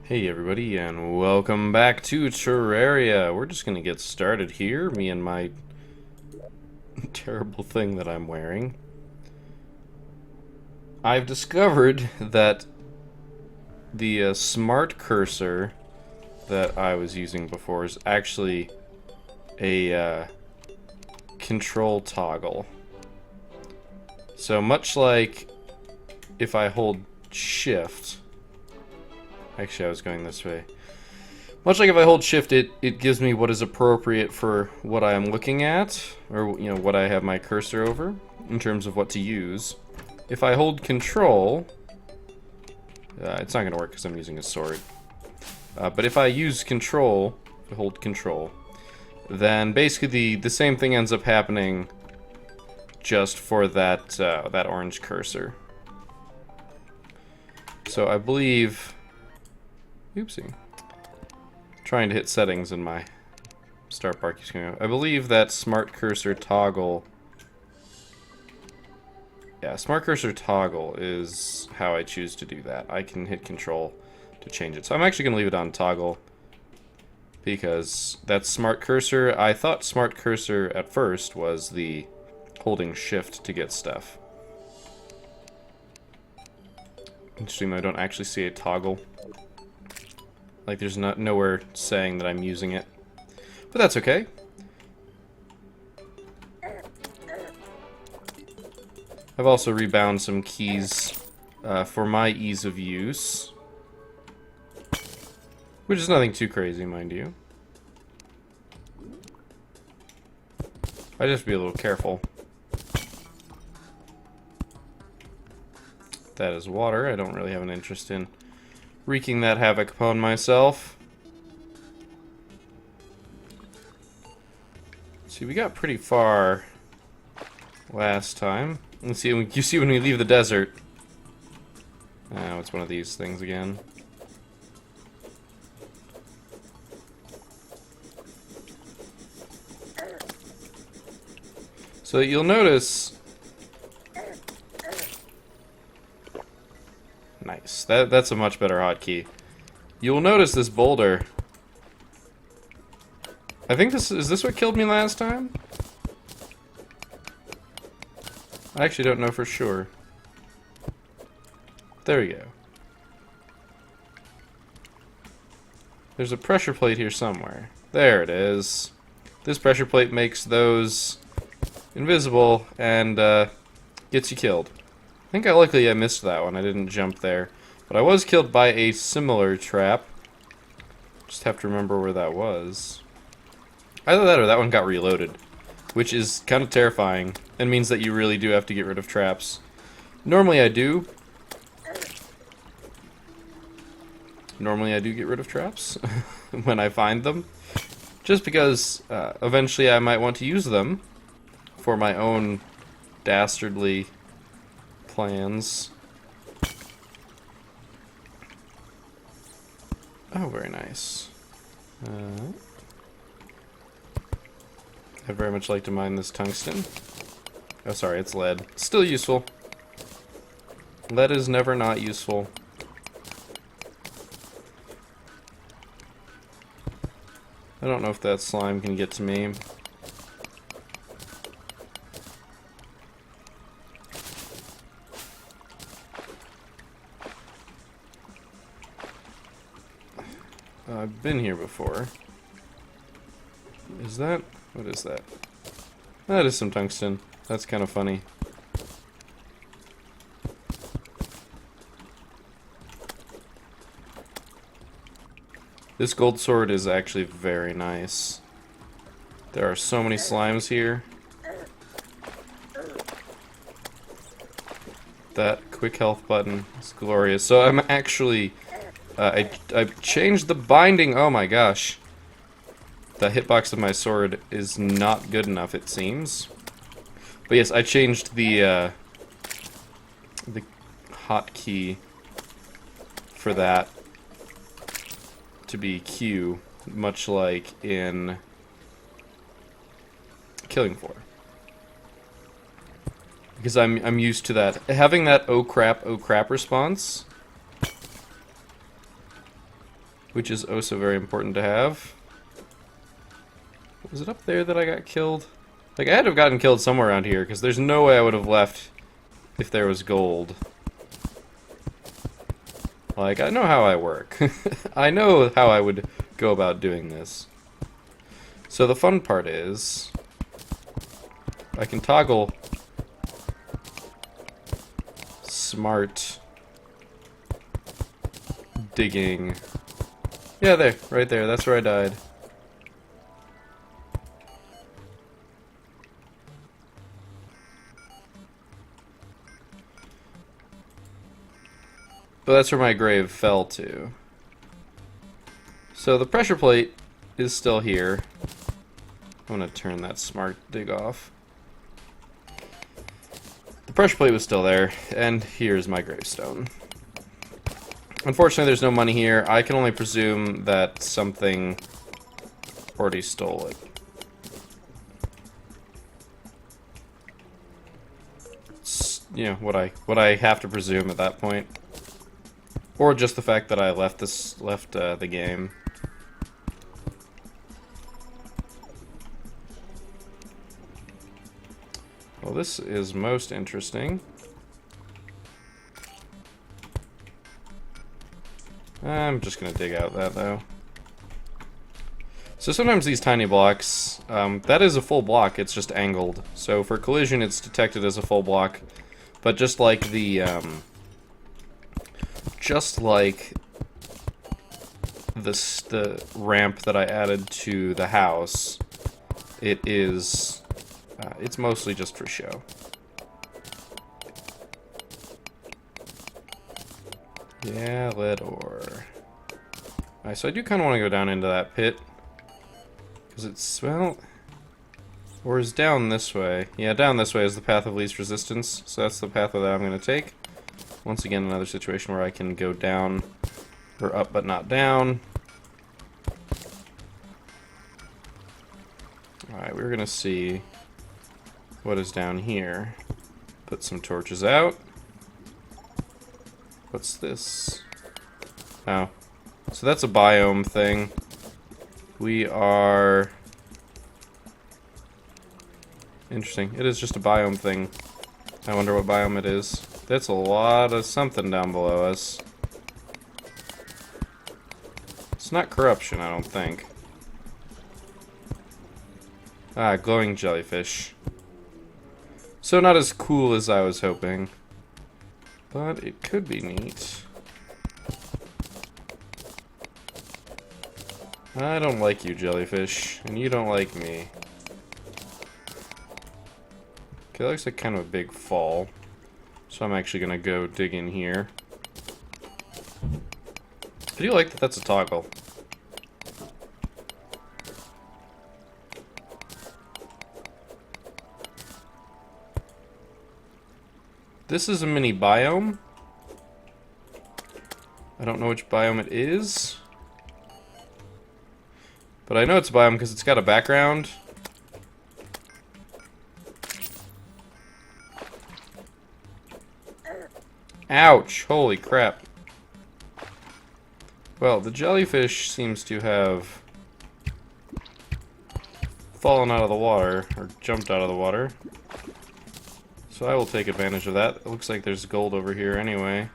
Hey everybody, and welcome back to Terraria. We're just gonna get started here, me and my terrible thing that I'm wearing. I've discovered that the smart cursor that I was using before is actually a control toggle. So much like if I hold shift. Actually, I was going this way. Much like if I hold shift, it gives me what is appropriate for what I am looking at, or what I have my cursor over, in terms of what to use. If I hold control, it's not going to work because I'm using a sword. But if I use control, hold control, then basically the same thing ends up happening just for that, that orange cursor. So I believe... Oopsie. Trying to hit settings and my start bar keeps going up. I believe that smart cursor toggle... Yeah, smart cursor toggle is how I choose to do that. I can hit control to change it. So I'm actually going to leave it on toggle because that's smart cursor. I thought smart cursor at first was the holding shift to get stuff. Interesting, I don't actually see a toggle. Like, there's nowhere saying that I'm using it. But that's okay. I've also rebound some keys for my ease of use. Which is nothing too crazy, mind you. I just be a little careful. That is water. I don't really have an interest in wreaking that havoc upon myself. See, we got pretty far last time. Let's see. You see when we leave the desert. Oh, it's one of these things again. So you'll notice. Nice. That's a much better hotkey. You'll notice this boulder. I think is this what killed me last time? I actually don't know for sure. There we go. There's a pressure plate here somewhere. There it is. This pressure plate makes those invisible and gets you killed. I think luckily I missed that one. I didn't jump there. But I was killed by a similar trap. Just have to remember where that was. Either that or that one got reloaded. Which is kind of terrifying. And means that you really do have to get rid of traps. Normally I do. Normally I do get rid of traps. when I find them. Just because eventually I might want to use them. For my own dastardly plans. Oh, very nice. I'd very much like to mine this tungsten. Oh, sorry, it's lead. Still useful. Lead is never not useful. I don't know if that slime can get to me. I've been here before. Is that? What is that? That is some tungsten. That's kind of funny. This gold sword is actually very nice. There are so many slimes here. That quick health button is glorious. So I'm actually... I changed the binding. Oh my gosh. The hitbox of my sword is not good enough, it seems. But yes, I changed the hotkey for that to be Q, much like in Killing Floor. Because I'm used to that. Having that oh crap response which is also very important to have. Was it up there that I got killed? Like, I had to have gotten killed somewhere around here, because there's no way I would have left if there was gold. Like, I know how I work. I know how I would go about doing this. So the fun part is, I can toggle smart digging. Yeah, there, right there, that's where I died. But that's where my grave fell to. So the pressure plate is still here. I'm gonna turn that smart dig off. The pressure plate was still there, and here's my gravestone. Unfortunately, there's no money here. I can only presume that something already stole it. It's, you know, what I have to presume at that point. Or just the fact that I left the game. Well, this is most interesting. I'm just gonna dig out that though. So sometimes these tiny blocks, that is a full block, it's just angled. So for collision it's detected as a full block. But just like the ramp that I added to the house, it is, it's mostly just for show. Yeah, lead ore. Alright, so I do kind of want to go down into that pit. Because it's, well, ore is down this way. Yeah, down this way is the path of least resistance, so that's the path that I'm going to take. Once again, another situation where I can go down, or up but not down. Alright, we're gonna see what is down here. Put some torches out. What's this? Oh. So that's a biome thing. We are... Interesting. It is just a biome thing. I wonder what biome it is. That's a lot of something down below us. It's not corruption, I don't think. Ah, glowing jellyfish. So not as cool as I was hoping. But it could be neat. I don't like you, jellyfish. And you don't like me. Okay, that looks like kind of a big fall. So I'm actually gonna go dig in here. I do like that that's a toggle. This is a mini biome. I don't know which biome it is. But I know it's a biome because it's got a background. Ouch! Holy crap. Well, the jellyfish seems to have fallen out of the water, or jumped out of the water. So I will take advantage of that. It looks like there's gold over here anyway.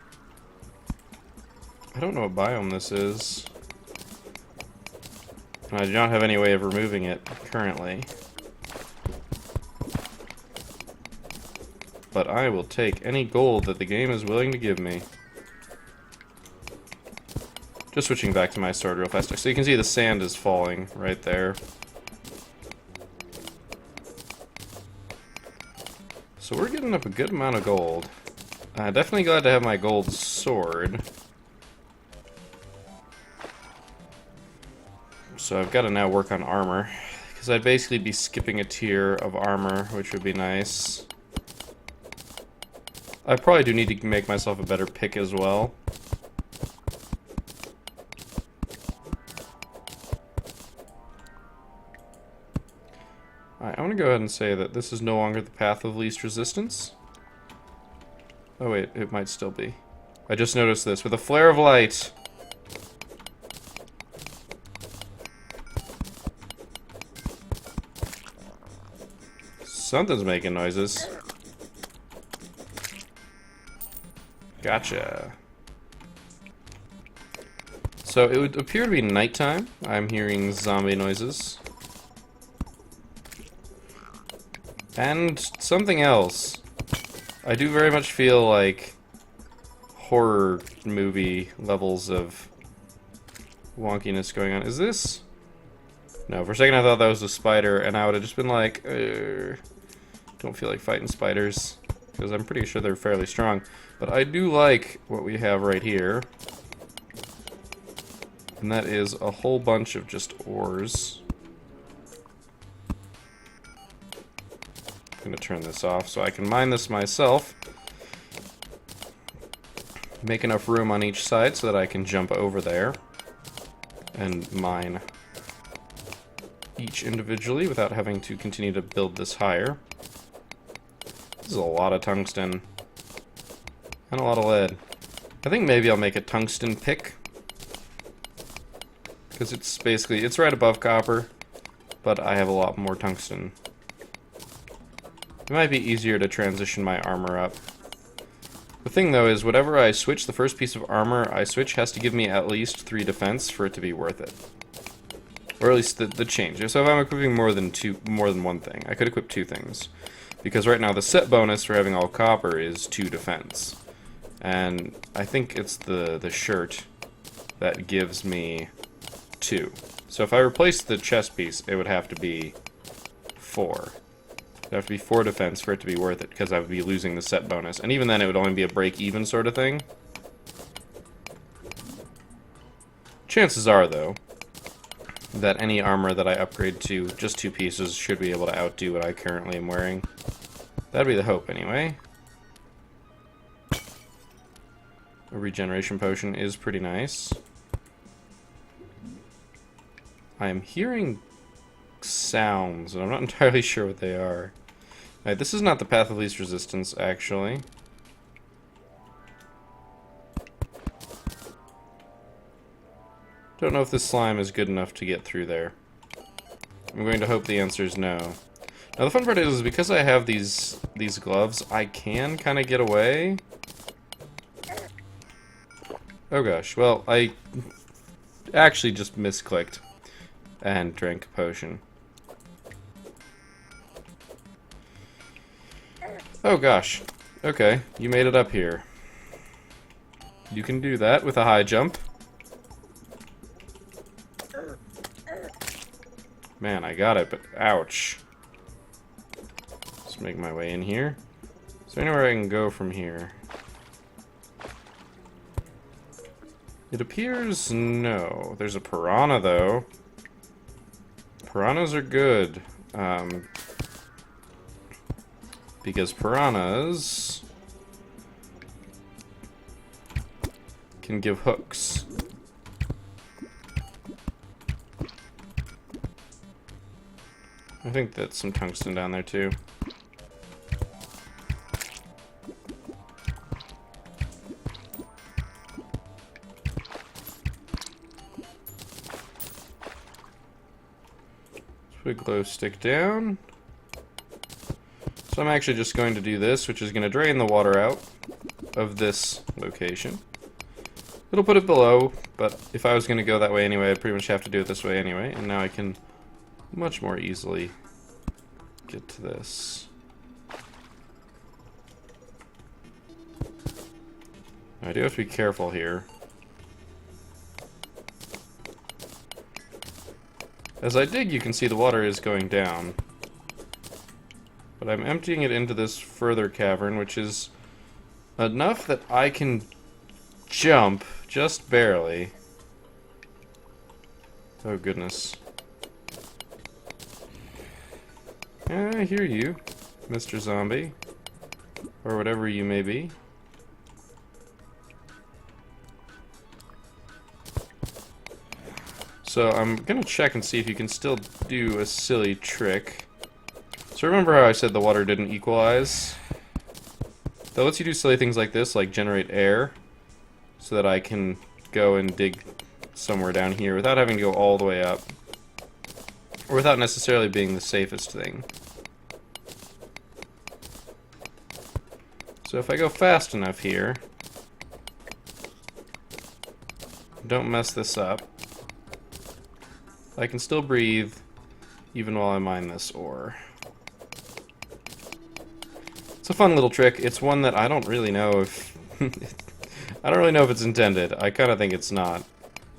I don't know what biome this is. I do not have any way of removing it currently. But I will take any gold that the game is willing to give me. Just switching back to my sword real fast. So you can see the sand is falling right there. So we're getting up a good amount of gold. Definitely glad to have my gold sword. So I've got to now work on armor. Because I'd basically be skipping a tier of armor, which would be nice. I probably do need to make myself a better pick as well. Alright, I'm going to go ahead and say that this is no longer the path of least resistance. Oh wait, it might still be. I just noticed this. With a flare of light, Something's making noises. Gotcha. So it would appear to be nighttime. I'm hearing zombie noises. And something else. I do very much feel like horror movie levels of wonkiness going on. Is this? No, for a second I thought that was a spider, and I would have just been like, don't feel like fighting spiders, because I'm pretty sure they're fairly strong. But I do like what we have right here. And that is a whole bunch of just ores. I'm going to turn this off so I can mine this myself. Make enough room on each side so that I can jump over there and mine each individually without having to continue to build this higher. This is a lot of tungsten. And a lot of lead. I think maybe I'll make a tungsten pick. Because it's basically, it's right above copper, but I have a lot more tungsten. It might be easier to transition my armor up. The thing though is, whatever I switch, the first piece of armor I switch has to give me at least 3 defense for it to be worth it. Or at least the change. So if I'm equipping more than one thing, I could equip 2 things. Because right now the set bonus for having all copper is 2 defense. And I think it's the shirt that gives me 2. So if I replace the chest piece, it would have to be 4. It'd have to be 4 defense for it to be worth it, because I would be losing the set bonus. And even then, it would only be a break-even sort of thing. Chances are, though, that any armor that I upgrade to just 2 pieces should be able to outdo what I currently am wearing. That'd be the hope, anyway. A regeneration potion is pretty nice. I am hearing sounds, and I'm not entirely sure what they are. Alright, this is not the path of least resistance, actually. Don't know if this slime is good enough to get through there. I'm going to hope the answer is no. Now the fun part is, because I have these gloves, I can kind of get away. Oh gosh, well, I actually just misclicked and drank a potion. Oh gosh. Okay, you made it up here. You can do that with a high jump. Man, I got it, but ouch. Let's make my way in here. Is there anywhere I can go from here? It appears no. There's a piranha, though. Piranhas are good. Because piranhas can give hooks. I think that's some tungsten down there too. Put a glow stick down. So I'm actually just going to do this, which is going to drain the water out of this location. It'll put it below, but if I was going to go that way anyway, I'd pretty much have to do it this way anyway, and now I can much more easily get to this. I do have to be careful here. As I dig, you can see the water is going down. But I'm emptying it into this further cavern, which is enough that I can jump, just barely. Oh goodness. I hear you, Mr. Zombie. Or whatever you may be. So I'm gonna check and see if you can still do a silly trick. So remember how I said the water didn't equalize? That lets you do silly things like this, like generate air, so that I can go and dig somewhere down here without having to go all the way up. Or without necessarily being the safest thing. So if I go fast enough here, don't mess this up, I can still breathe even while I mine this ore. It's a fun little trick. It's one that I don't really know if I don't really know if it's intended. I kind of think it's not.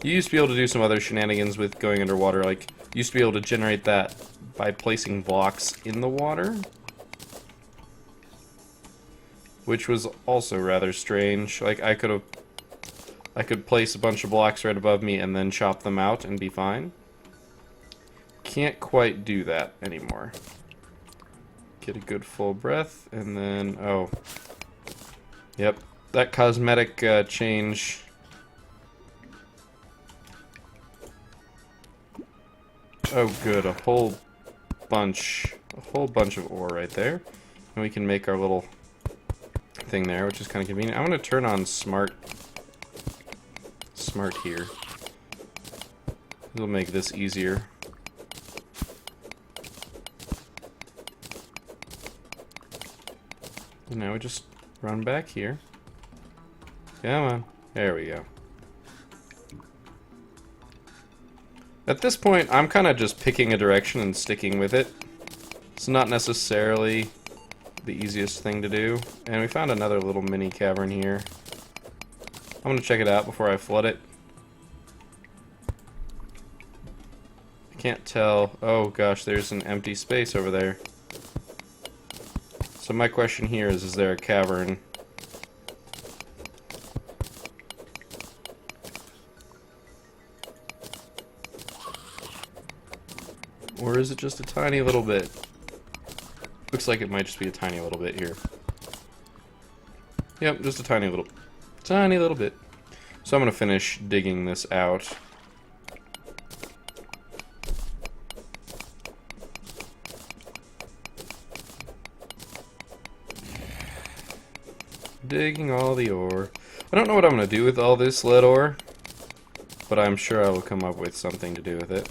You used to be able to do some other shenanigans with going underwater, like you used to be able to generate that by placing blocks in the water, which was also rather strange. Like I could place a bunch of blocks right above me and then chop them out and be fine. Can't quite do that anymore. Get a good full breath, and then, oh. Yep, that cosmetic change. Oh good, a whole bunch of ore right there. And we can make our little thing there, which is kind of convenient. I'm going to turn on smart here. It'll make this easier. And now we just run back here. Come on. There we go. At this point, I'm kind of just picking a direction and sticking with it. It's not necessarily the easiest thing to do. And we found another little mini cavern here. I'm going to check it out before I flood it. I can't tell. Oh gosh, there's an empty space over there. So my question here is there a cavern? Or is it just a tiny little bit? Looks like it might just be a tiny little bit here. Yep, just a tiny little bit. So I'm gonna finish digging this out. Digging all the ore. I don't know what I'm going to do with all this lead ore, but I'm sure I will come up with something to do with it.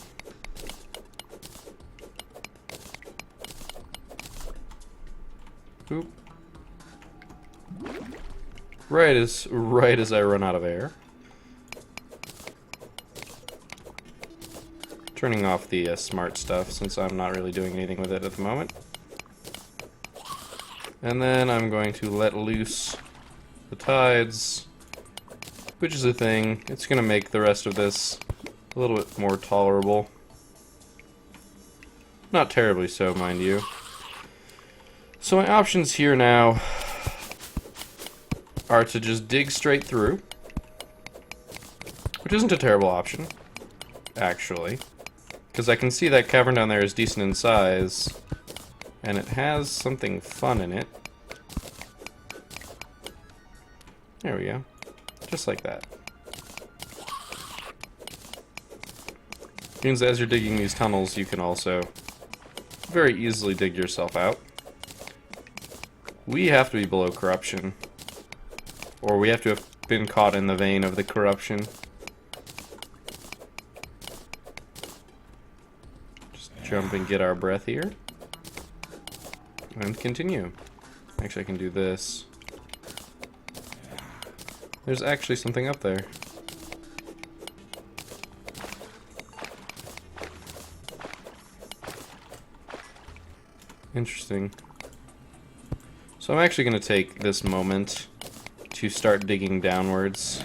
Oop. Right as I run out of air. Turning off the smart stuff since I'm not really doing anything with it at the moment. And then I'm going to let loose the tides, which is a thing. It's going to make the rest of this a little bit more tolerable. Not terribly so, mind you. So my options here now are to just dig straight through, which isn't a terrible option, actually, because I can see that cavern down there is decent in size, and it has something fun in it. There we go. Just like that. Means as you're digging these tunnels, you can also very easily dig yourself out. We have to be below corruption. Or we have to have been caught in the vein of the corruption. Just jump and get our breath here. And continue. Actually, I can do this. There's actually something up there. Interesting. So I'm actually going to take this moment to start digging downwards.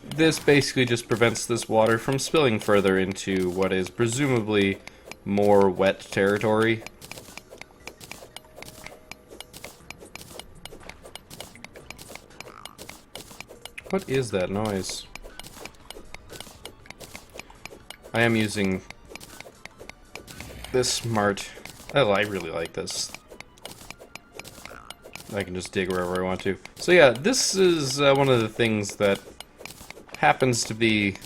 This basically just prevents this water from spilling further into what is presumably more wet territory. What is that noise? I am using this smart... Oh, I really like this. I can just dig wherever I want to. So yeah, this is one of the things that happens to be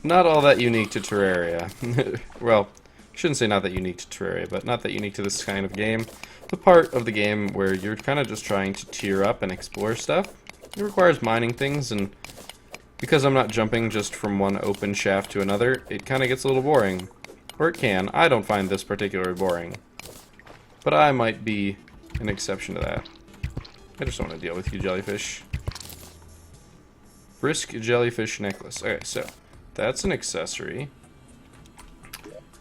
not all that unique to Terraria. Well, I shouldn't say not that unique to Terraria, but not that unique to this kind of game. The part of the game where you're kind of just trying to tier up and explore stuff. It requires mining things, and because I'm not jumping just from one open shaft to another, it kind of gets a little boring. Or it can. I don't find this particularly boring. But I might be an exception to that. I just don't want to deal with you, jellyfish. Brisk jellyfish necklace. Okay, so that's an accessory.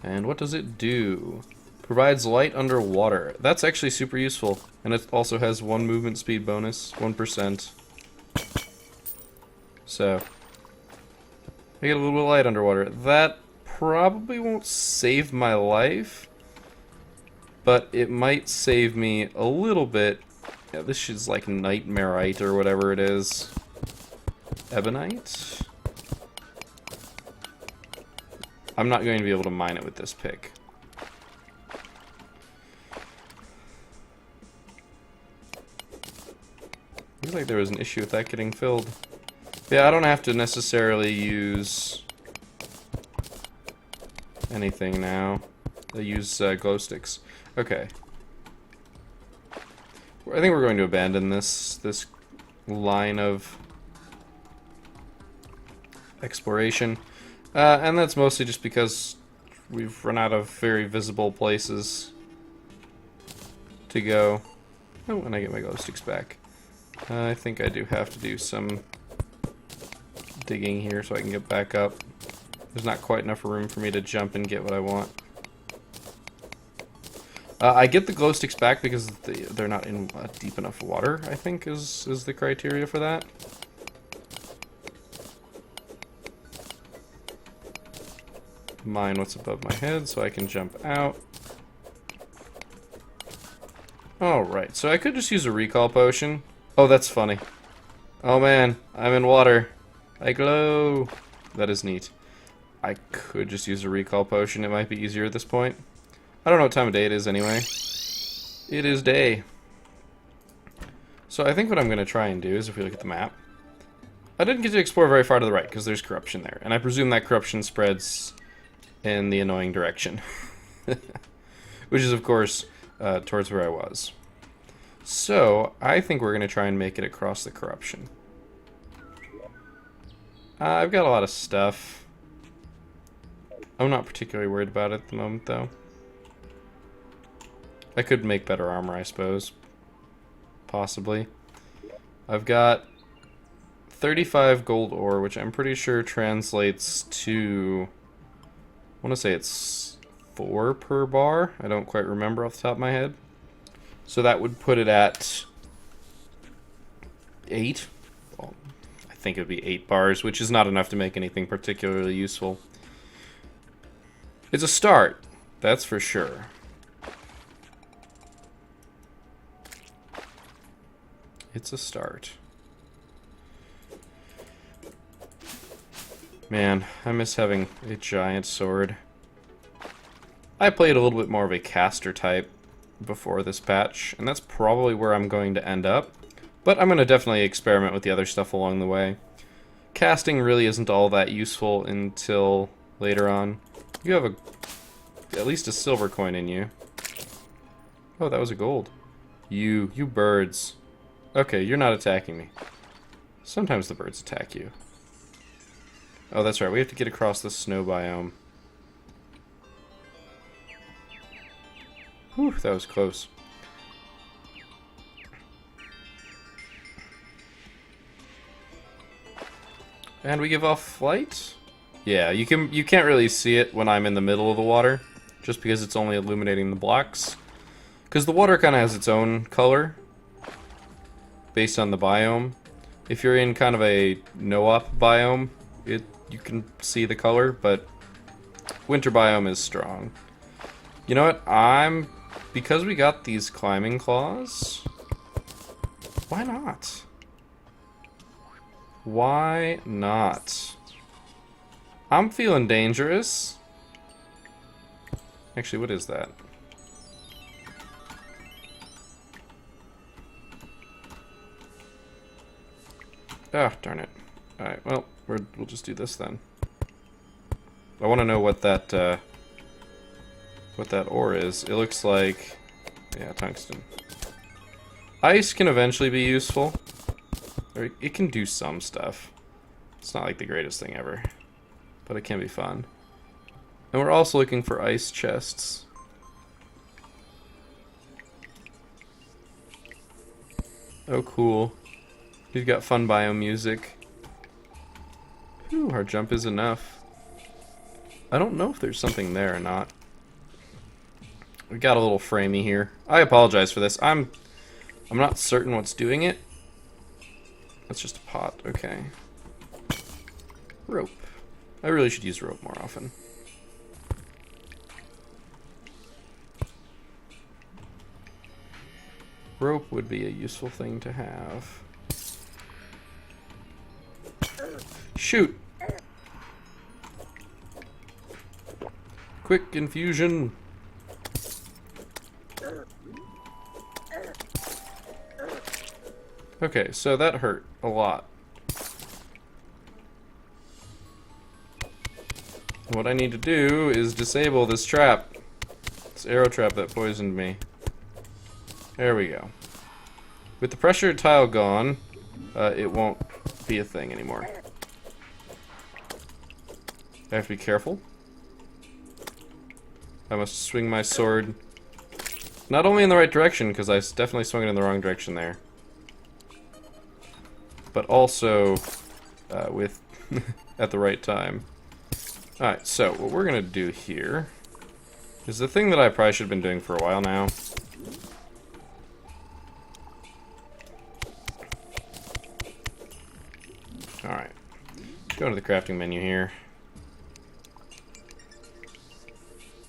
And what does it do? Provides light underwater. That's actually super useful. And it also has 1 movement speed bonus, 1%. So, I get a little bit of light underwater. That probably won't save my life, but it might save me a little bit. Yeah, this is like nightmareite or whatever it is. Ebonite? I'm not going to be able to mine it with this pick. Looks like there was an issue with that getting filled. Yeah, I don't have to necessarily use anything now. I use glow sticks. Okay. I think we're going to abandon this line of exploration. And that's mostly just because we've run out of very visible places to go. Oh, and I get my glow sticks back. I think I do have to do some digging here so I can get back up. There's not quite enough room for me to jump and get what I want. I get the glow sticks back because they're not in deep enough water, I think is the criteria for that. Mine what's above my head so I can jump out. Alright, so I could just use a recall potion. Oh, that's funny. Oh man, I'm in water. I glow. That is neat. I could just use a recall potion. It might be easier at this point. I don't know what time of day it is anyway. It is day. So I think what I'm going to try and do is, if we look at the map, I didn't get to explore very far to the right because there's corruption there. And I presume that corruption spreads in the annoying direction. Which is, of course, towards where I was. So, I think we're going to try and make it across the corruption. I've got a lot of stuff. I'm not particularly worried about it at the moment, though. I could make better armor, I suppose. Possibly. I've got 35 gold ore, which I'm pretty sure translates to... I want to say it's 4 per bar. I don't quite remember off the top of my head. So that would put it at 8. Well, I think it would be 8 bars, which is not enough to make anything particularly useful. It's a start, that's for sure. It's a start. Man, I miss having a giant sword. I played a little bit more of a caster type before this patch, and that's probably where I'm going to end up. But I'm going to definitely experiment with the other stuff along the way. Casting really isn't all that useful until later on. You have at least a silver coin in you. Oh, that was a gold. You birds. Okay, you're not attacking me. Sometimes the birds attack you. Oh, that's right, we have to get across the snow biome. Whew, that was close. And we give off light? Yeah, you can't really see it when I'm in the middle of the water, just because it's only illuminating the blocks. Because the water kind of has its own color, based on the biome. If you're in kind of a no-op biome, you can see the color, but winter biome is strong. You know what? Because we got these climbing claws, why not? Why not? I'm feeling dangerous. Actually, what is that? Ah, darn it. Alright, well, we'll just do this then. I want to know what that ore is. It looks like... yeah, tungsten. Ice can eventually be useful. Or it can do some stuff. It's not like the greatest thing ever. But it can be fun. And we're also looking for ice chests. Oh, cool. He's got fun biome music. Whew, our jump is enough. I don't know if there's something there or not. We got a little framey here. I apologize for this. I'm not certain what's doing it. That's just a pot. Okay. Rope. I really should use rope more often. Rope would be a useful thing to have. Shoot! Quick infusion! Okay, so that hurt a lot. What I need to do is disable this trap. This arrow trap that poisoned me. There we go. With the pressure tile gone, it won't be a thing anymore. I have to be careful. I must swing my sword not only in the right direction, because I definitely swung it in the wrong direction there, but also with at the right time. Alright, so what we're gonna do here is the thing that I probably should have been doing for a while now. Alright, go to the crafting menu here.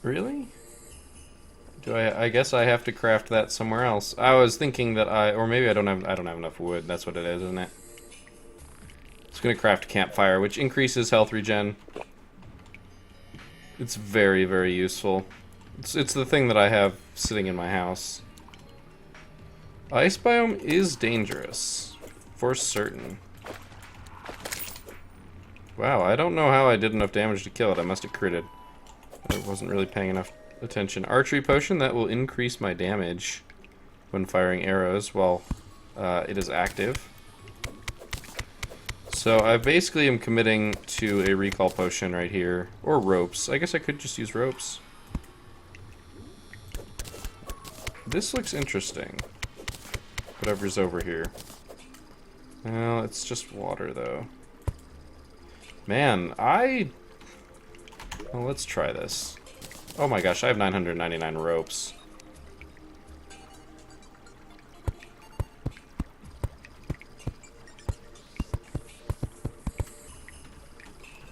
Really? Do I guess I have to craft that somewhere else. I was thinking that or maybe I don't have enough wood. That's what it is, isn't it? It's gonna craft a campfire, which increases health regen. It's very, very useful. It's the thing that I have sitting in my house. Ice biome is dangerous, for certain. Wow, I don't know how I did enough damage to kill it. I must have critted. I wasn't really paying enough attention. Archery potion, that will increase my damage when firing arrows while it is active. So I basically am committing to a recall potion right here. Or ropes. I guess I could just use ropes. This looks interesting. Whatever's over here. Well, it's just water though. Man, well, let's try this. Oh my gosh, I have 999 ropes.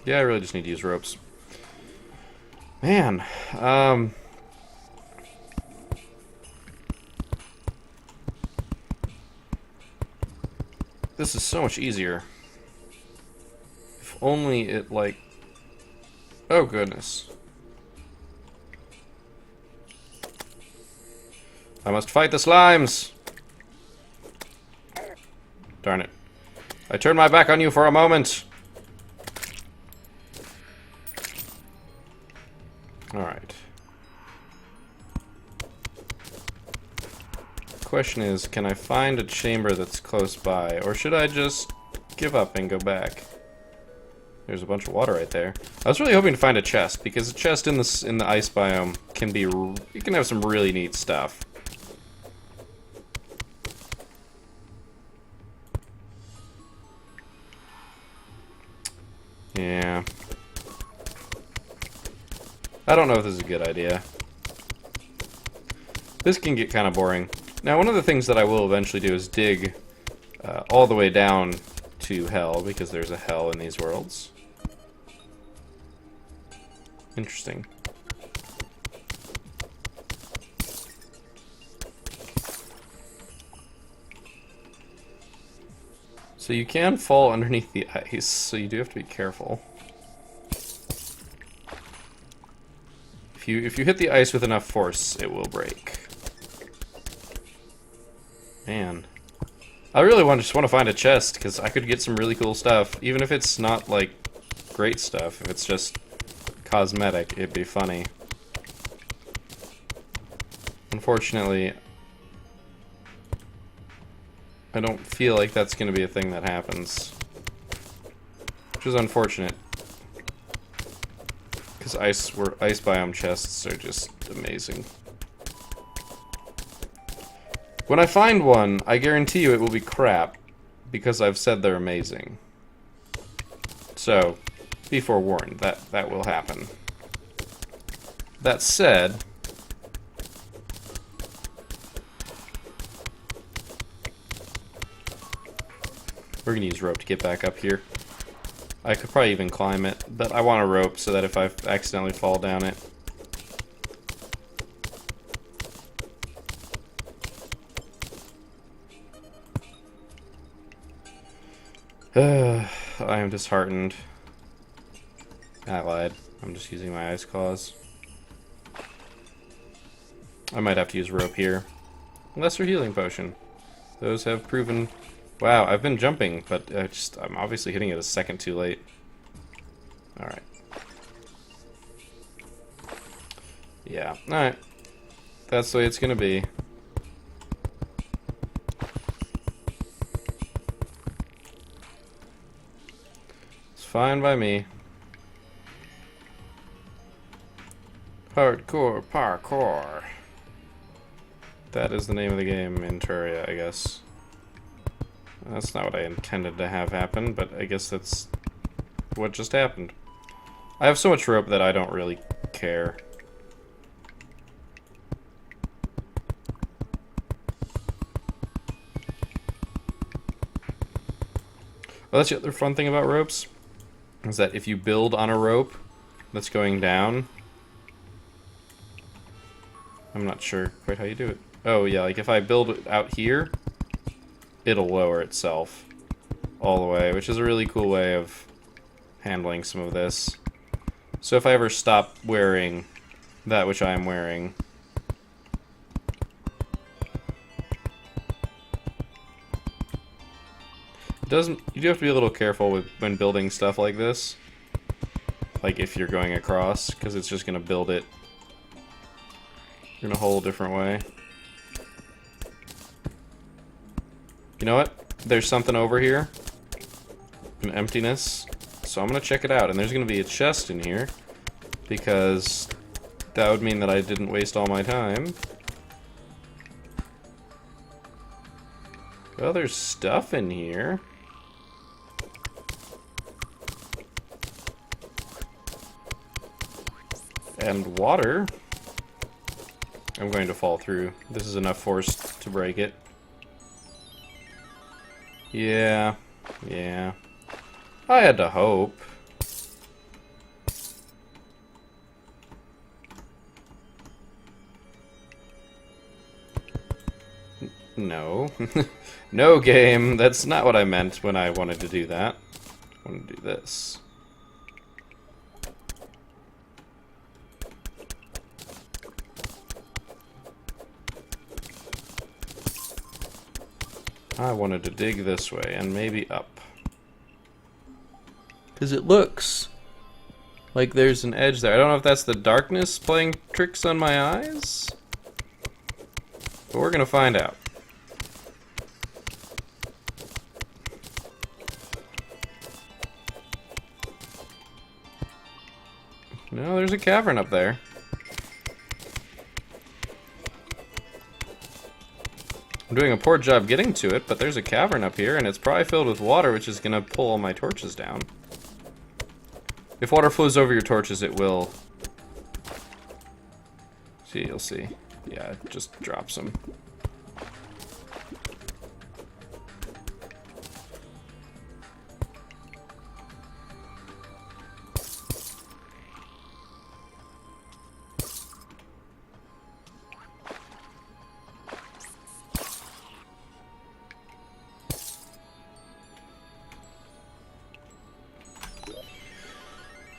Yeah, I really just need to use ropes. Man, this is so much easier. If only it, like... Oh, goodness. I must fight the slimes! Darn it. I turned my back on you for a moment! Alright. Question is, can I find a chamber that's close by, or should I just give up and go back? There's a bunch of water right there. I was really hoping to find a chest, because a chest in the ice biome can be... You can have some really neat stuff. Yeah. I don't know if this is a good idea. This can get kind of boring. Now, one of the things that I will eventually do is dig all the way down to hell, because there's a hell in these worlds. Interesting. So you can fall underneath the ice, so you do have to be careful. If you hit the ice with enough force, it will break. Man. I really just want to find a chest, because I could get some really cool stuff. Even if it's not, like, great stuff. If it's just cosmetic, it'd be funny. Unfortunately, I don't feel like that's going to be a thing that happens. Which is unfortunate. Because ice biome chests are just amazing. When I find one, I guarantee you it will be crap, because I've said they're amazing. So, be forewarned, that will happen. That said, we're gonna use rope to get back up here. I could probably even climb it, but I want a rope so that if I accidentally fall down it. I am disheartened. I lied. I'm just using my ice claws. I might have to use rope here. Lesser healing potion. Those have proven... Wow, I've been jumping, but I'm obviously hitting it a second too late. Alright. Yeah, alright. That's the way it's gonna be. It's fine by me. Hardcore parkour. That is the name of the game in Terraria, I guess. That's not what I intended to have happen, but I guess that's what just happened. I have so much rope that I don't really care. Well, that's the other fun thing about ropes, is that if you build on a rope that's going down... I'm not sure quite how you do it. Oh yeah, like if I build it out here, it'll lower itself all the way, which is a really cool way of handling some of this. So if I ever stop wearing that which I am wearing, you do have to be a little careful when building stuff like this, like if you're going across, because it's just going to build it in a whole different way. You know what? There's something over here. An emptiness. So I'm gonna check it out, and there's gonna be a chest in here, because that would mean that I didn't waste all my time. Well, there's stuff in here. And water. I'm going to fall through. This is enough force to break it. Yeah. I had to hope. No. No, game. That's not what I meant when I wanted to do that. I want to do this. I wanted to dig this way, and maybe up. Because it looks like there's an edge there. I don't know if that's the darkness playing tricks on my eyes, but we're gonna find out. No, there's a cavern up there. I'm doing a poor job getting to it, but there's a cavern up here, and it's probably filled with water, which is gonna pull all my torches down. If water flows over your torches, it will... See, you'll see. Yeah, it just drops them.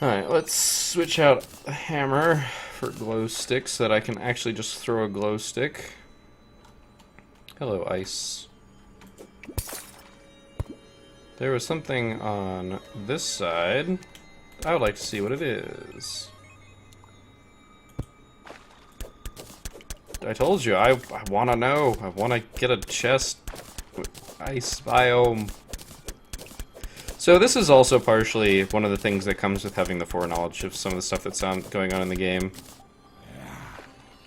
Alright, let's switch out a hammer for glow sticks so that I can actually just throw a glow stick. Hello, ice. There was something on this side. I would like to see what it is. I told you, I want to know. I want to get a chest with ice biome. So this is also partially one of the things that comes with having the foreknowledge of some of the stuff that's going on in the game.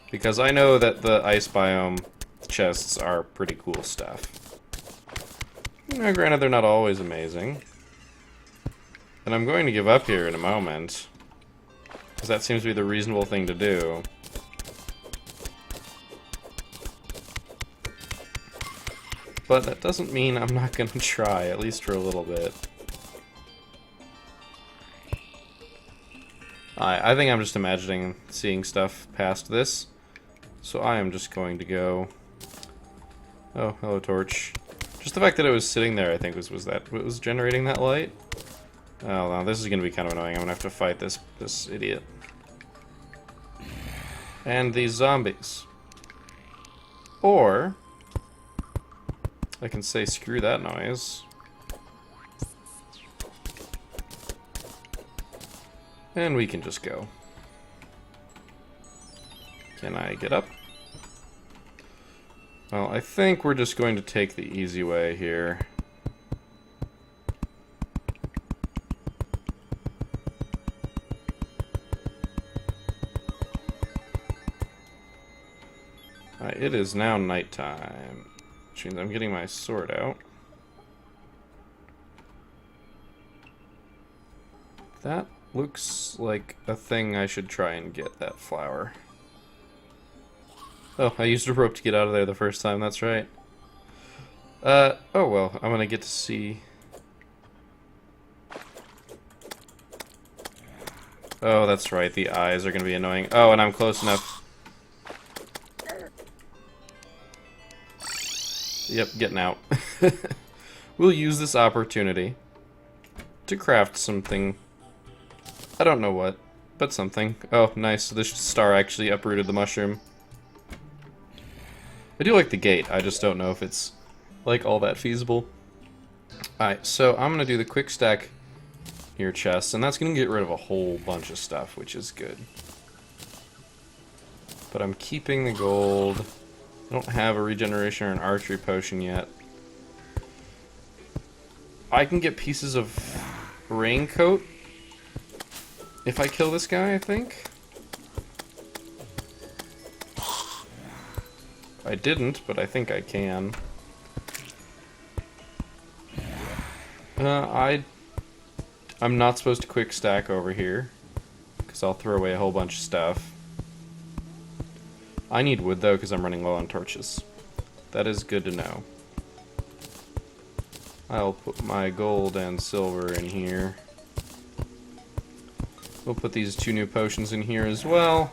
Because I know that the ice biome chests are pretty cool stuff. Now, granted, they're not always amazing. And I'm going to give up here in a moment, because that seems to be the reasonable thing to do. But that doesn't mean I'm not going to try, at least for a little bit. I think I'm just imagining seeing stuff past this. So I am just going to go... Oh, hello, torch. Just the fact that it was sitting there, I think, was that what was generating that light? Oh, no, this is going to be kind of annoying. I'm going to have to fight this idiot. And these zombies. Or... I can say screw that noise. And we can just go. Can I get up? Well, I think we're just going to take the easy way here. It is now nighttime, which means I'm getting my sword out. That looks like a thing I should try and get, that flower. Oh, I used a rope to get out of there the first time, that's right. Oh well, I'm gonna get to see... Oh, that's right, the eyes are gonna be annoying. Oh, and I'm close enough. Yep, getting out. We'll use this opportunity to craft something. I don't know what, but something. Oh, nice. This star actually uprooted the mushroom. I do like the gate. I just don't know if it's, like, all that feasible. Alright, so I'm going to do the quick stack here chests, and that's going to get rid of a whole bunch of stuff, which is good. But I'm keeping the gold. I don't have a regeneration or an archery potion yet. I can get pieces of raincoat if I kill this guy, I think. I didn't, but I think I can. I'm not supposed to quick stack over here, because I'll throw away a whole bunch of stuff. I need wood, though, because I'm running low on torches. That is good to know. I'll put my gold and silver in here. We'll put these 2 new potions in here as well.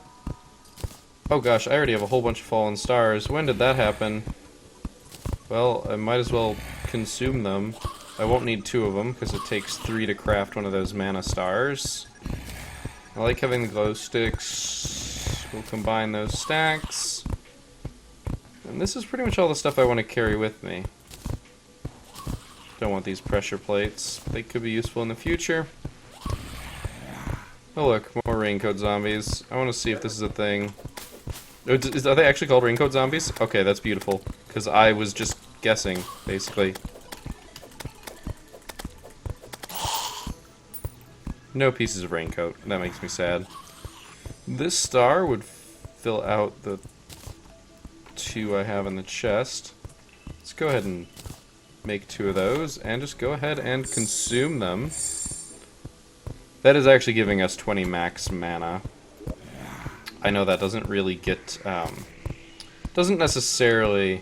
Oh gosh, I already have a whole bunch of fallen stars. When did that happen? Well, I might as well consume them. I won't need 2 of them, because it takes 3 to craft one of those mana stars. I like having the glow sticks. We'll combine those stacks. And this is pretty much all the stuff I want to carry with me. Don't want these pressure plates. They could be useful in the future. Oh look, more raincoat zombies. I want to see if this is a thing. Are they actually called raincoat zombies? Okay, that's beautiful. Because I was just guessing, basically. No pieces of raincoat. That makes me sad. This star would fill out the 2 I have in the chest. Let's go ahead and make 2 of those, and just go ahead and consume them. That is actually giving us 20 max mana. I know that doesn't really get, doesn't necessarily...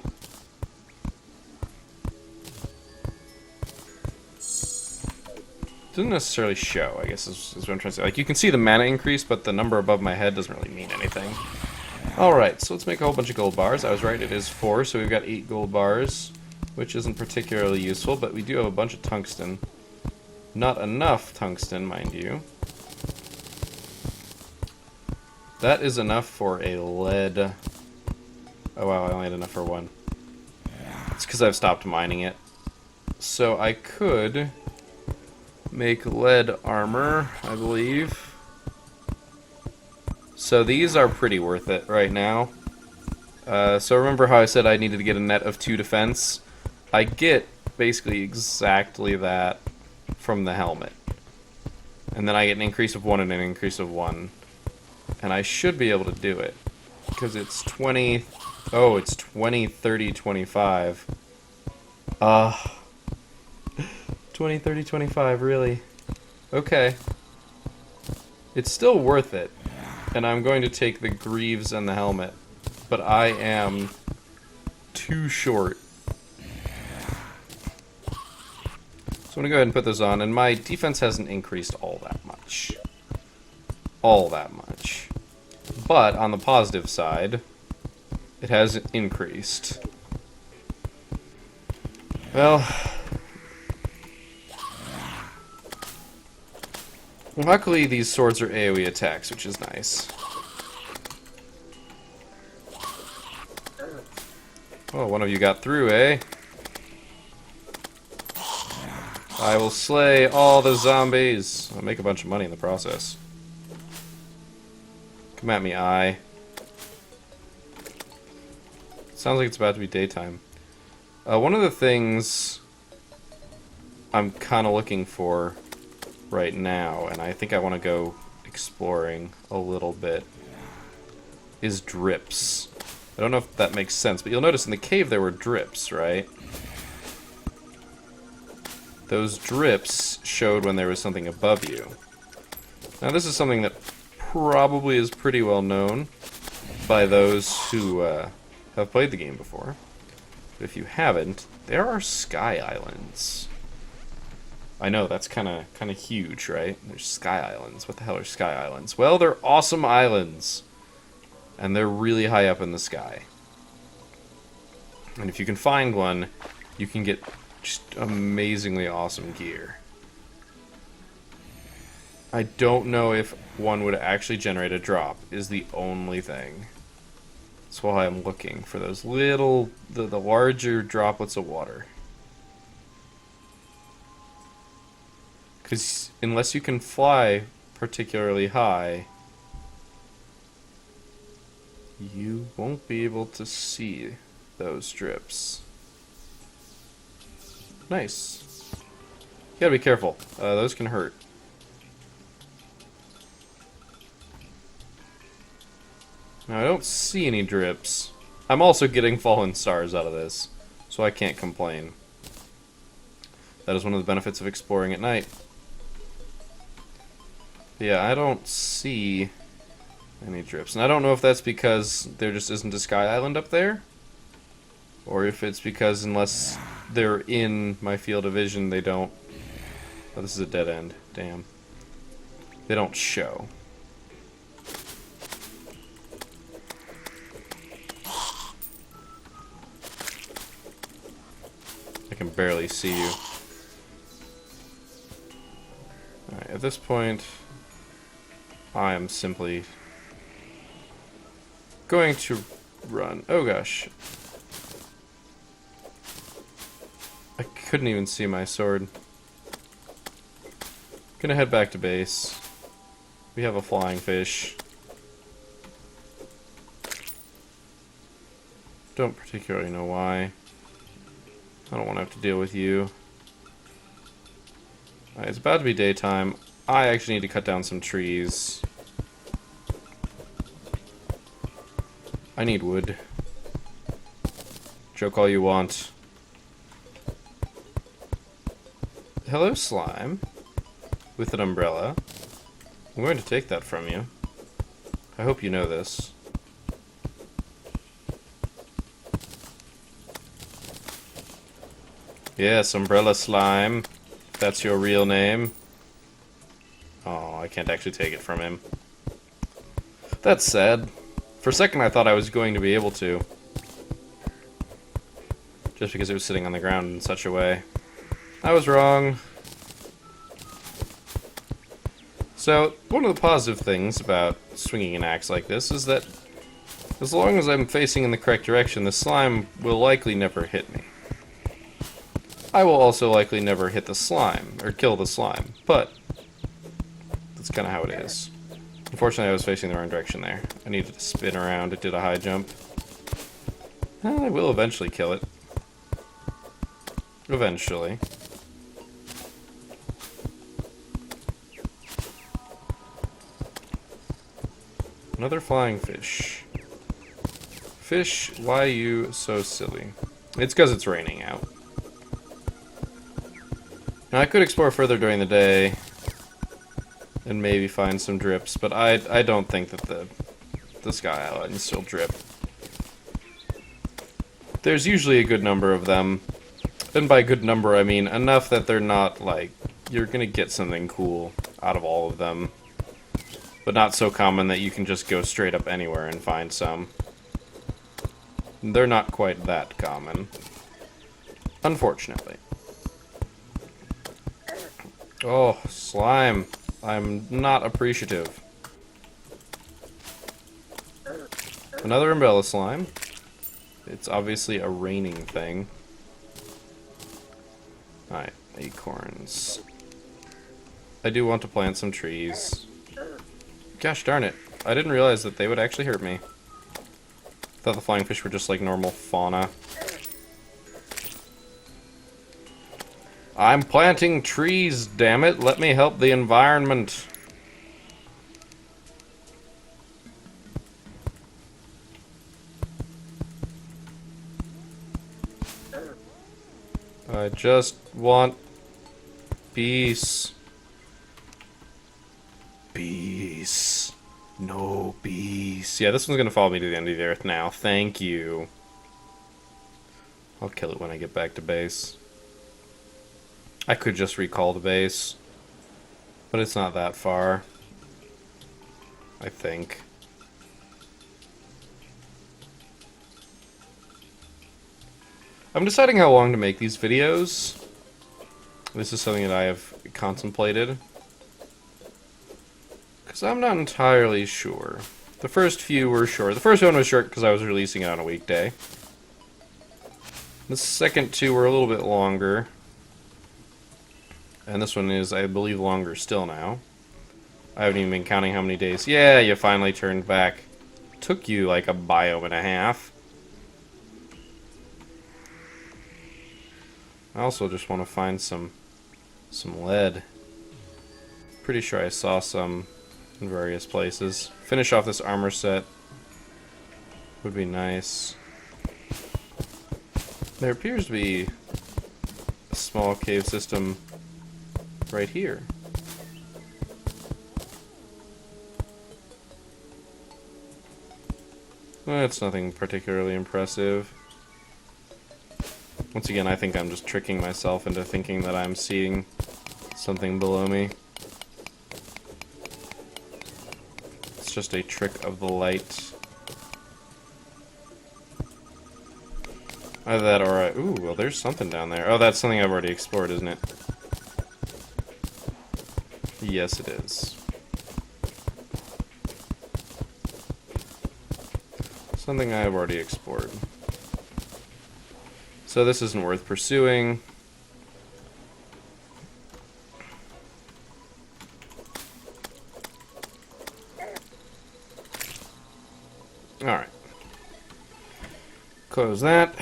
Doesn't necessarily show, I guess is what I'm trying to say. Like, you can see the mana increase, but the number above my head doesn't really mean anything. Alright, so let's make a whole bunch of gold bars. I was right, it is 4, so we've got 8 gold bars, which isn't particularly useful, but we do have a bunch of tungsten. Not enough tungsten, mind you. That is enough for a lead... Oh wow, I only had enough for 1. It's because I've stopped mining it. So I could... make lead armor, I believe. So these are pretty worth it right now. So remember how I said I needed to get a net of 2 defense? I get basically exactly that from the helmet. And then I get an increase of 1 and an increase of 1. And I should be able to do it. Because it's 20, Oh, it's 20, 30, 25. Ah. 20, 30, 25, really? Okay. It's still worth it. And I'm going to take the greaves and the helmet. But I am too short. So I'm going to go ahead and put those on. And my defense hasn't increased all that much. All that much. But on the positive side, it has increased. Well, luckily these swords are AoE attacks, which is nice. Oh, one of you got through, eh? I will slay all the zombies. I'll make a bunch of money in the process. Come at me, eye. Sounds like it's about to be daytime. One of the things I'm kind of looking for right now, and I think I want to go exploring a little bit, is drips. I don't know if that makes sense, but you'll notice in the cave there were drips, right? Those drips showed when there was something above you. Now this is something that probably is pretty well known by those who have played the game before. But if you haven't, there are sky islands. I know, that's kind of huge, right? There's sky islands. What the hell are sky islands? Well, they're awesome islands. And they're really high up in the sky. And if you can find one, you can get just amazingly awesome gear. I don't know if one would actually generate a drop, is the only thing. That's why I'm looking for those little, the larger droplets of water. Because unless you can fly particularly high, you won't be able to see those drips. Nice. You gotta be careful. Those can hurt. Now, I don't see any drips. I'm also getting fallen stars out of this, so I can't complain. That is one of the benefits of exploring at night. But yeah, I don't see any drips. And I don't know if that's because there just isn't a sky island up there, or if it's because unless they're in my field of vision, they don't... Oh, this is a dead end. Damn. They don't show. I can barely see you. Alright, at this point, I am simply going to run. Oh gosh. I couldn't even see my sword. Gonna head back to base. We have a flying fish. Don't particularly know why. I don't want to have to deal with you. Alright, it's about to be daytime. I actually need to cut down some trees. I need wood. Joke all you want. Hello, slime. With an umbrella. I'm going to take that from you. I hope you know this. Yes, umbrella slime. That's your real name. Oh, I can't actually take it from him. That's sad. For a second I thought I was going to be able to. Just because it was sitting on the ground in such a way. I was wrong. So, one of the positive things about swinging an axe like this is that as long as I'm facing in the correct direction, the slime will likely never hit me. I will also likely never hit the slime, or kill the slime, but that's kind of how it is. Unfortunately, I was facing the wrong direction there. I needed to spin around, it did a high jump. I will eventually kill it. Eventually. Another flying fish. Fish, why you so silly? It's because it's raining out. Now, I could explore further during the day and maybe find some drips, but I don't think that the Sky Islands still drip. There's usually a good number of them, and by good number I mean enough that they're not like, you're gonna get something cool out of all of them, but not so common that you can just go straight up anywhere and find some. They're not quite that common, unfortunately. Oh, slime. I'm not appreciative. Another umbrella slime. It's obviously a raining thing. Alright, acorns. I do want to plant some trees. Gosh darn it. I didn't realize that they would actually hurt me. I thought the flying fish were just like normal fauna. I'm planting trees, damn it. Let me help the environment. I just want peace. Peace. No peace. Yeah, this one's gonna follow me to the end of the earth now. Thank you. I'll kill it when I get back to base. I could just recall the base, but it's not that far, I think. I'm deciding how long to make these videos. This is something that I have contemplated, because I'm not entirely sure. The first few were short. The first one was short because I was releasing it on a weekday. The second two were a little bit longer. And this one is, I believe, longer still now. I haven't even been counting how many days. Yeah, you finally turned back. Took you like a biome and a half. I also just want to find some lead. Pretty sure I saw some in various places. Finish off this armor set. Would be nice. There appears to be a small cave system right here. Well, it's nothing particularly impressive. Once again, I think I'm just tricking myself into thinking that I'm seeing something below me. It's just a trick of the light. Either that or ooh, well, there's something down there. Oh, that's something I've already explored, isn't it? Yes, it is. Something I've already explored. So this isn't worth pursuing. Alright. Close that.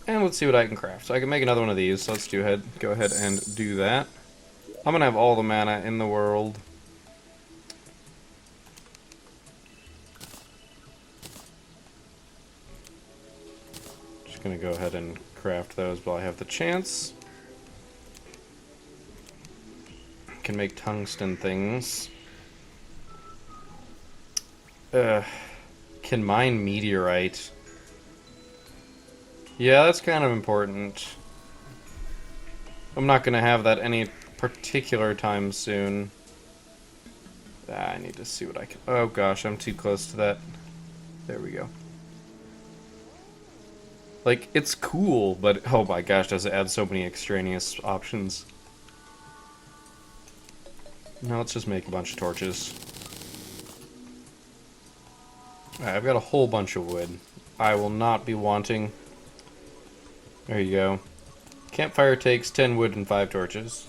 And let's see what I can craft. So I can make another one of these, so let's go ahead and do that. I'm gonna have all the mana in the world. Just gonna go ahead and craft those while I have the chance. Can make tungsten things. Can mine meteorite. Yeah, that's kind of important. I'm not gonna have that any particular time soon. I need to see what I can... Oh gosh, I'm too close to that. There we go. Like, it's cool, but oh my gosh, does it add so many extraneous options. Now let's just make a bunch of torches. Alright, I've got a whole bunch of wood. I will not be wanting... There you go. Campfire takes 10 wood and 5 torches.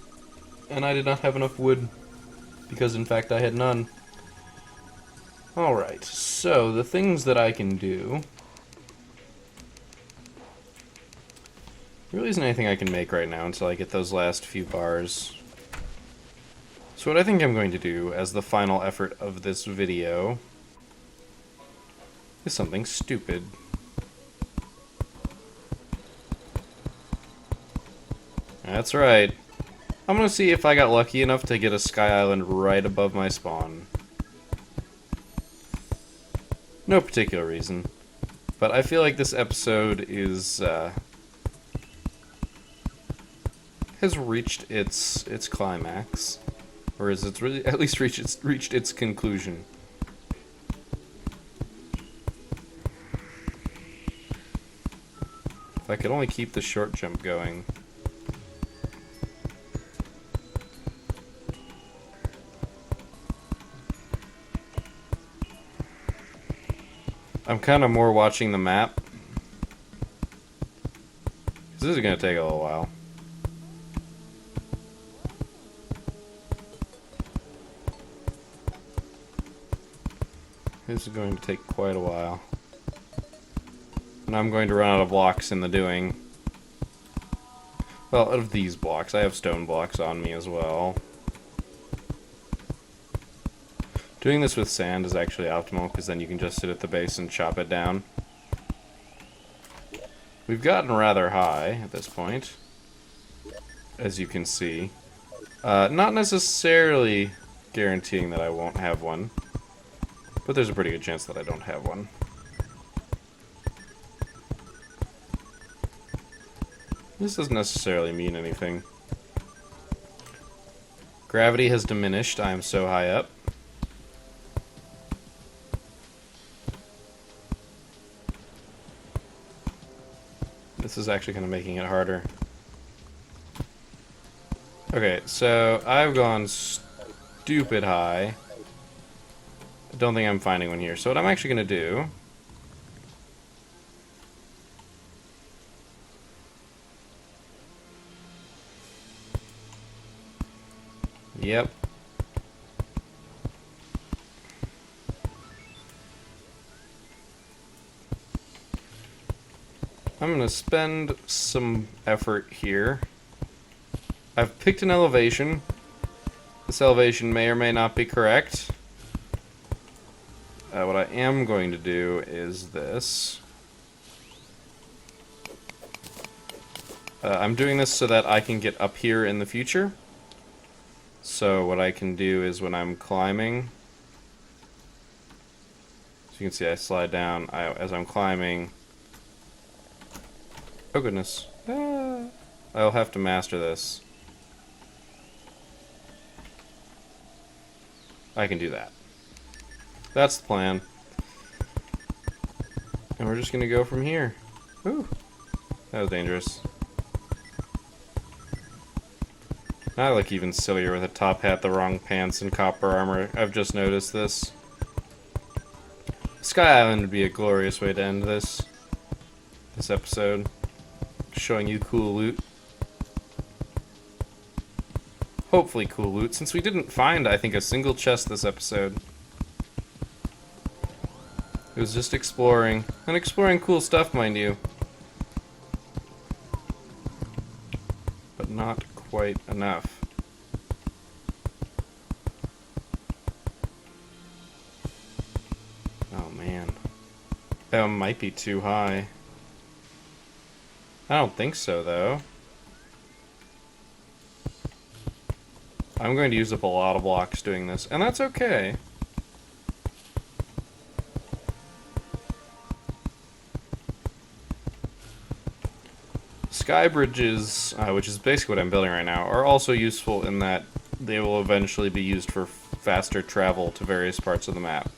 And I did not have enough wood, because in fact I had none. Alright, so the things that I can do... There really isn't anything I can make right now until I get those last few bars. So what I think I'm going to do as the final effort of this video is something stupid. That's right. I'm gonna see if I got lucky enough to get a sky island right above my spawn. No particular reason. But I feel like this episode is, has reached its climax. Or is it's really at least reached its conclusion. If I could only keep the short jump going. I'm kind of more watching the map. This is going to take a little while. This is going to take quite a while. And I'm going to run out of blocks in the doing. Well, out of these blocks. I have stone blocks on me as well. Doing this with sand is actually optimal, because then you can just sit at the base and chop it down. We've gotten rather high at this point, as you can see. Not necessarily guaranteeing that I won't have one, but there's a pretty good chance that I don't have one. This doesn't necessarily mean anything. Gravity has diminished. I am so high up. This is actually kind of making it harder. Okay, so I've gone stupid high. I don't think I'm finding one here. So what I'm actually going to do... Yep. I'm going to spend some effort here. I've picked an elevation. This elevation may or may not be correct. What I am going to do is this. I'm doing this so that I can get up here in the future. So what I can do is when I'm climbing, as you can see I slide down as I'm climbing. Oh goodness. I'll have to master this. I can do that. That's the plan. And we're just gonna go from here. Ooh. That was dangerous. I look even sillier with a top hat, the wrong pants, and copper armor. I've just noticed this. Sky Island would be a glorious way to end this episode. Showing you cool loot. Hopefully cool loot, since we didn't find, I think, a single chest this episode. It was just exploring. And exploring cool stuff, mind you. But not quite enough. Oh man. That might be too high. I don't think so, though. I'm going to use up a lot of blocks doing this, and that's okay. Sky bridges, which is basically what I'm building right now, are also useful in that they will eventually be used for faster travel to various parts of the map.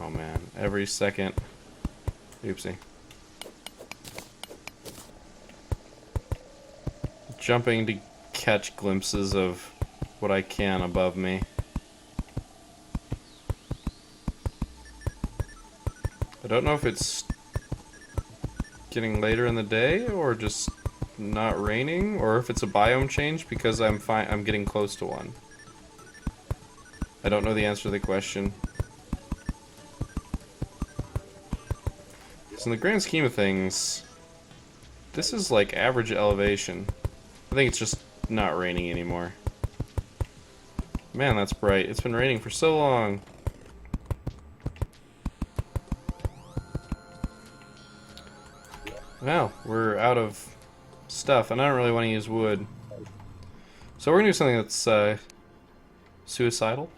Oh man, every second. Oopsie. Jumping to catch glimpses of what I can above me. I don't know if it's getting later in the day or just not raining, or if it's a biome change because I'm getting close to one. I don't know the answer to the question. So in the grand scheme of things, this is like average elevation. I think it's just not raining anymore. Man, that's bright. It's been raining for so long. Well, we're out of stuff, and I don't really want to use wood. So we're going to do something that's suicidal.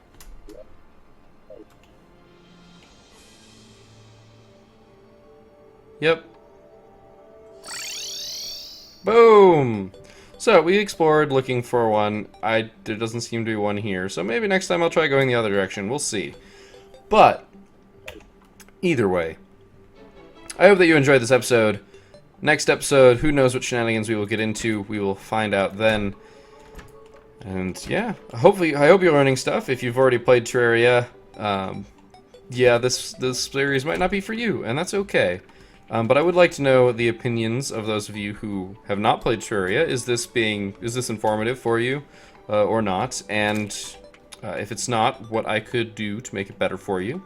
Yep. Boom! So, we explored looking for one. There doesn't seem to be one here, so maybe next time I'll try going the other direction. We'll see. But, either way, I hope that you enjoyed this episode. Next episode, who knows what shenanigans we will get into. We will find out then. And, yeah, hopefully, I hope you're learning stuff. If you've already played Terraria, yeah, this series might not be for you, and that's okay. But I would like to know the opinions of those of you who have not played Terraria. Is this informative for you, or not? And if it's not, what I could do to make it better for you.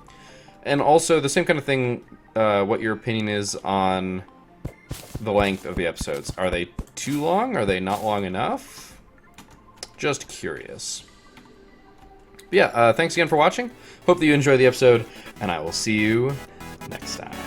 And also the same kind of thing, what your opinion is on the length of the episodes. Are they too long? Are they not long enough? Just curious. But yeah, thanks again for watching. Hope that you enjoyed the episode, and I will see you next time.